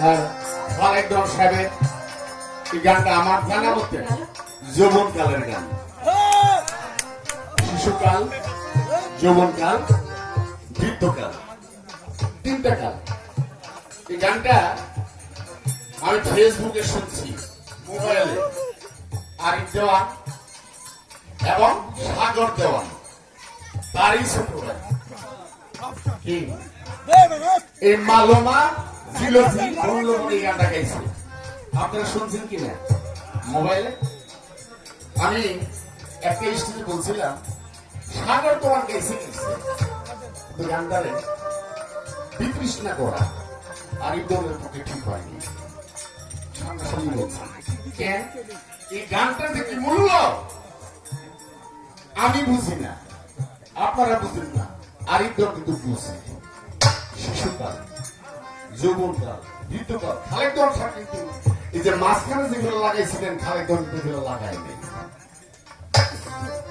হ্যাঁ খালেক সাহেবের এই গানটা আমার জানা মতে যৌবনকালের গান। শিশুকাল, যৌবনকাল, বৃদ্ধকাল, তিনটা কাল। এই গানটা আমি ফেসবুকে শুনছি, মোবাইলে। আরিফ দেওয়ান এবং সাগর দেওয়ান তারই ছোট ভাই কি এই মালমা জিলজি বন্ধুমণি গানটা গাইছে। আপনারা শুনছেন কিনা মোবাইলে? আমি একটা স্টেজে বলছিলাম সাগর তোমার গাইছে গানটারে বিতৃষ্ণা করা আরিফ দেওয়ানের পক্ষে ঠিক হয়নি। সামনাসামনি বলছি কেন এই গানটা যে কি মূল্য আমি বুঝি না, আপনারা বুঝেন না, আরিফ দেওয়ান কিন্তু বুঝে। শিশুকাল, যৌবনকাল, বৃদ্ধকাল, খালেক দেওয়ান সাহেব কিন্তু এই যে মাঝখানে যেগুলো লাগাইছিলেন খালেক দেওয়ান কিন্তু লাগায়নি।